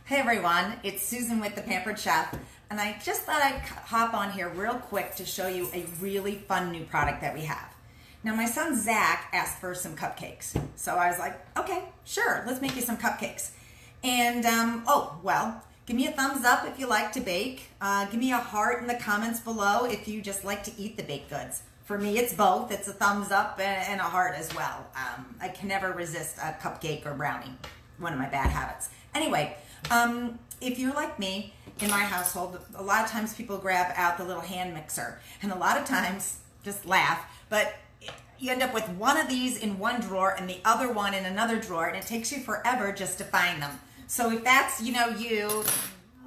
Hey everyone, it's Susan with the Pampered Chef, and I just thought I'd hop on here real quick to show you a really fun new product that we have. Now my son Zach asked for some cupcakes, so I was like, okay, sure, let's make you some cupcakes. And give me a thumbs up if you like to bake. Give me a heart in the comments below if you just like to eat the baked goods. For me, it's both. It's a thumbs up and a heart as well. I can never resist a cupcake or brownie, one of my bad habits. Anyway, if you're like me, in my household, a lot of times people grab out the little hand mixer, and a lot of times, just laugh, but you end up with one of these in one drawer and the other one in another drawer, and it takes you forever just to find them. So if that's, you,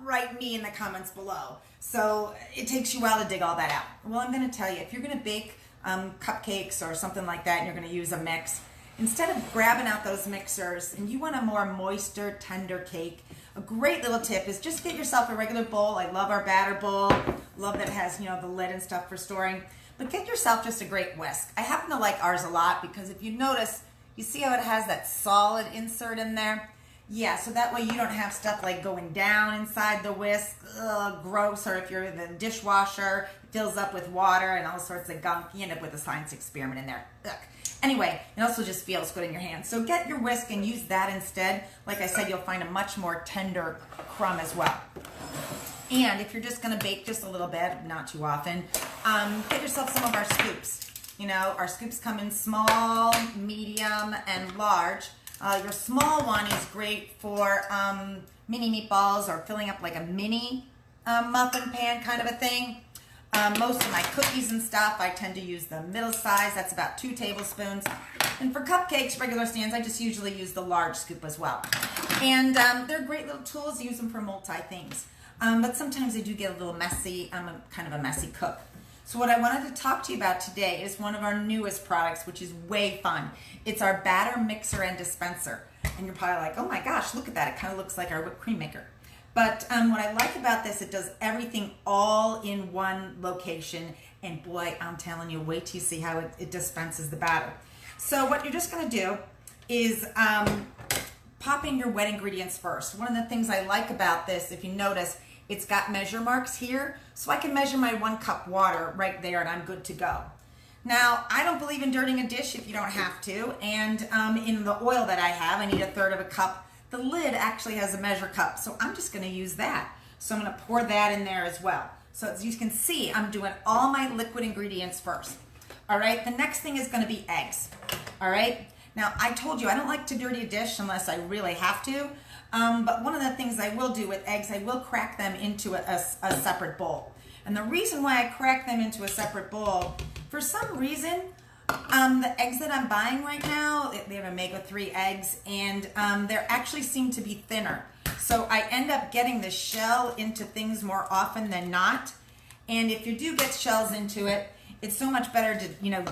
write me in the comments below. So it takes you a while to dig all that out. Well, I'm going to tell you, if you're going to bake cupcakes or something like that, and you're going to use a mix, instead of grabbing out those mixers and you want a more moister, tender cake, a great little tip is just get yourself a regular bowl. I love our batter bowl. Love that it has, the lid and stuff for storing. But get yourself just a great whisk. I happen to like ours a lot because if you notice, you see how it has that solid insert in there? Yeah, so that way you don't have stuff like going down inside the whisk, gross, or if you're in the dishwasher, it fills up with water and all sorts of gunk. You end up with a science experiment in there. Ugh. Anyway, it also just feels good in your hands. So get your whisk and use that instead. Like I said, you'll find a much more tender crumb as well. And if you're just going to bake just a little bit, not too often, get yourself some of our scoops. Our scoops come in small, medium, and large. Your small one is great for mini meatballs or filling up like a mini muffin pan kind of a thing. Most of my cookies and stuff, I tend to use the middle size. That's about 2 tablespoons. And for cupcakes, regular stands, I just usually use the large scoop as well. And they're great little tools. Use them for multi things. But sometimes they do get a little messy. I'm kind of a messy cook. So what I wanted to talk to you about today is one of our newest products, which is way fun. It's our Batter Mixer and Dispenser. And you're probably like, oh my gosh, look at that. It kind of looks like our whipped cream maker. But what I like about this, it does everything all in one location. And boy, I'm telling you, wait till you see how it dispenses the batter. So what you're just going to do is pop in your wet ingredients first. One of the things I like about this, if you notice, it's got measure marks here. So I can measure my 1 cup water right there and I'm good to go. Now, I don't believe in dirtying a dish if you don't have to. And in the oil that I have, I need 1/3 of a cup. The lid actually has a measure cup, so I'm just going to use that. So I'm going to pour that in there as well. So as you can see, I'm doing all my liquid ingredients first. All right, the next thing is going to be eggs. All right, now I told you I don't like to dirty a dish unless I really have to. But one of the things I will do with eggs, I will crack them into a separate bowl. And the reason why I crack them into a separate bowl, for some reason, the eggs that I'm buying right now, they have omega-3 eggs, and they actually seem to be thinner. So I end up getting the shell into things more often than not. And if you do get shells into it, it's so much better to,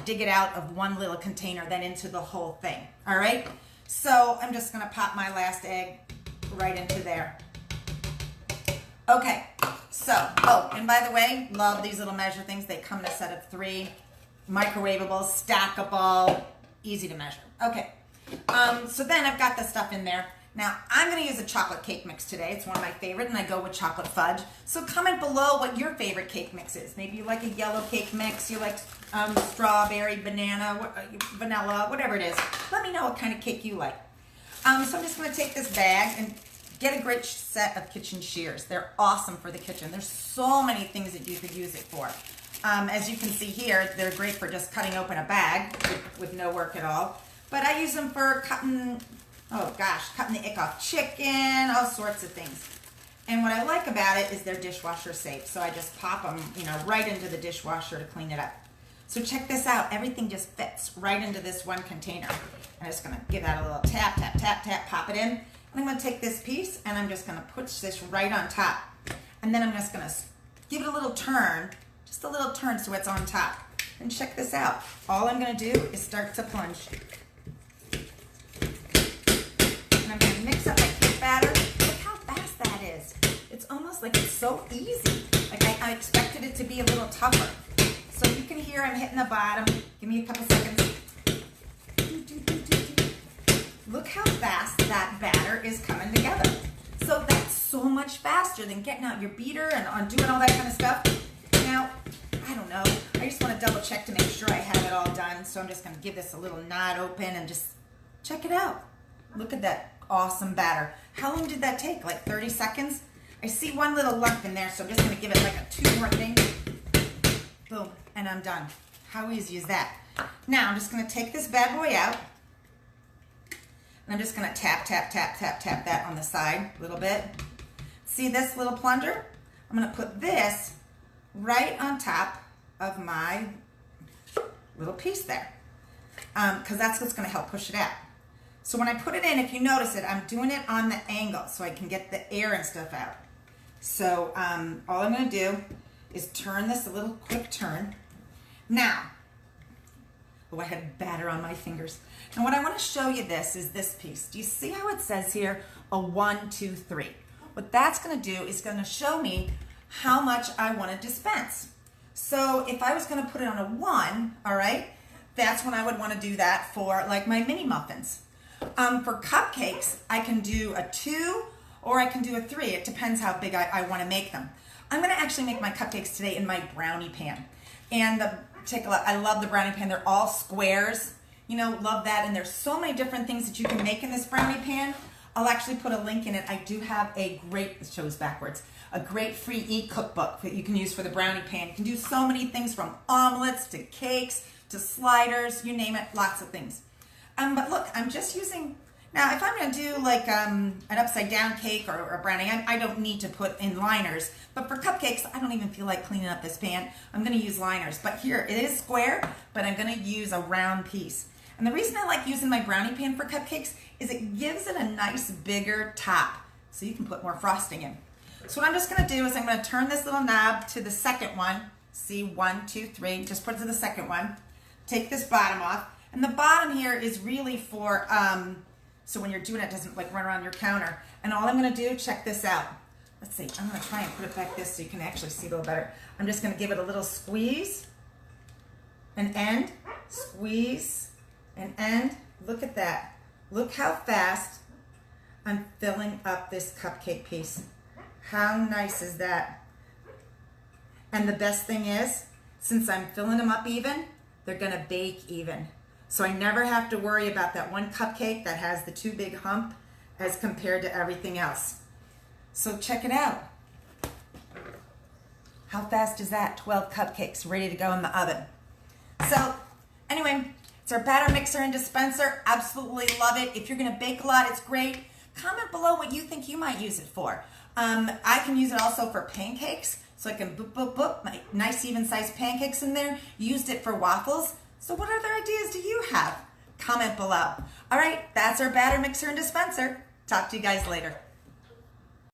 dig it out of one little container than into the whole thing. All right? So I'm just going to pop my last egg right into there. Okay. So, and by the way, love these little measure things. They come in a set of 3. Microwavable, stackable, easy to measure. Okay, so then I've got the stuff in there. Now, I'm going to use a chocolate cake mix today. It's one of my favorite, and I go with chocolate fudge. So comment below what your favorite cake mix is. Maybe you like a yellow cake mix, you like strawberry, banana, vanilla, whatever it is. Let me know what kind of cake you like. So I'm just going to take this bag and get a great set of kitchen shears. They're awesome for the kitchen. There's so many things that you could use it for. As you can see here, they're great for just cutting open a bag with no work at all. But I use them for cutting the ick off chicken, all sorts of things. And what I like about it is they're dishwasher safe. So I just pop them, right into the dishwasher to clean it up. So check this out. Everything just fits right into this one container. I'm just going to give that a little tap, tap, tap, tap, pop it in. And I'm going to take this piece and I'm just going to push this right on top. And then I'm just going to give it a little turn. Just a little turn so it's on top. And check this out. All I'm going to do is start to plunge. And I'm going to mix up my cake batter. Look how fast that is. It's almost like it's so easy. Like I expected it to be a little tougher. So you can hear I'm hitting the bottom. Give me a couple seconds. Look how fast that batter is coming together. So that's faster than getting out your beater and doing all that kind of stuff. Now, I don't know. I just want to double check to make sure I have it all done. So I'm just going to give this a little nod open and just check it out. Look at that awesome batter. How long did that take? Like 30 seconds? I see one little lump in there, so I'm just going to give it like a 2 more thing. Boom, and I'm done. How easy is that? Now I'm just going to take this bad boy out. And I'm just going to tap, tap, tap, tap, tap that on the side a little bit. See this little plunger? I'm going to put this right on top of my little piece there, because that's what's going to help push it out. So when I put it in, if you notice it, I'm doing it on the angle so I can get the air and stuff out. So all I'm going to do is turn this a little quick turn. Now, oh, I had batter on my fingers. And what I want to show you this is this piece. Do you see how it says here a 1, 2, 3? What that's going to do is going to show me how much I want to dispense. So if I was going to put it on a 1, all right, that's when I would want to do that for like my mini muffins. For cupcakes, I can do a 2 or I can do a 3. It depends how big I want to make them. I'm going to actually make my cupcakes today in my Brownie Pan. And take a look. I love the Brownie Pan. They're all squares. You know, love that. And there's so many different things that you can make in this Brownie Pan. I'll actually put a link in it. I do have a great, it shows backwards, a great free e-cookbook that you can use for the Brownie Pan. You can do so many things from omelets to cakes to sliders, you name it, lots of things. But look, I'm just using, now if I'm going to do like an upside down cake or a brownie, I don't need to put in liners. But for cupcakes, I don't even feel like cleaning up this pan. I'm going to use liners. But here, it is square, but I'm going to use a round piece. And the reason I like using my Brownie Pan for cupcakes is it gives it a nice bigger top so you can put more frosting in. So what I'm just going to do is I'm going to turn this little knob to the second one. See, 1, 2, 3, just put it to the second one. Take this bottom off. And the bottom here is really for, so when you're doing it, it doesn't like run around your counter. And all I'm going to do, check this out. Let's see, I'm going to try and put it back this so you can actually see it a little better. I'm just going to give it a little squeeze, an end, squeeze, an end. Look at that. Look how fast I'm filling up this cupcake piece. How nice is that? And the best thing is, since I'm filling them up even, they're going to bake even. So I never have to worry about that one cupcake that has the too big hump as compared to everything else. So check it out. How fast is that? 12 cupcakes ready to go in the oven. So anyway, it's our batter mixer and dispenser. Absolutely love it. If you're going to bake a lot, it's great. Comment below what you think you might use it for. I can use it also for pancakes. So I can boop, boop, boop, my nice even sized pancakes in there. Used it for waffles. So what other ideas do you have? Comment below. All right, that's our batter mixer and dispenser. Talk to you guys later.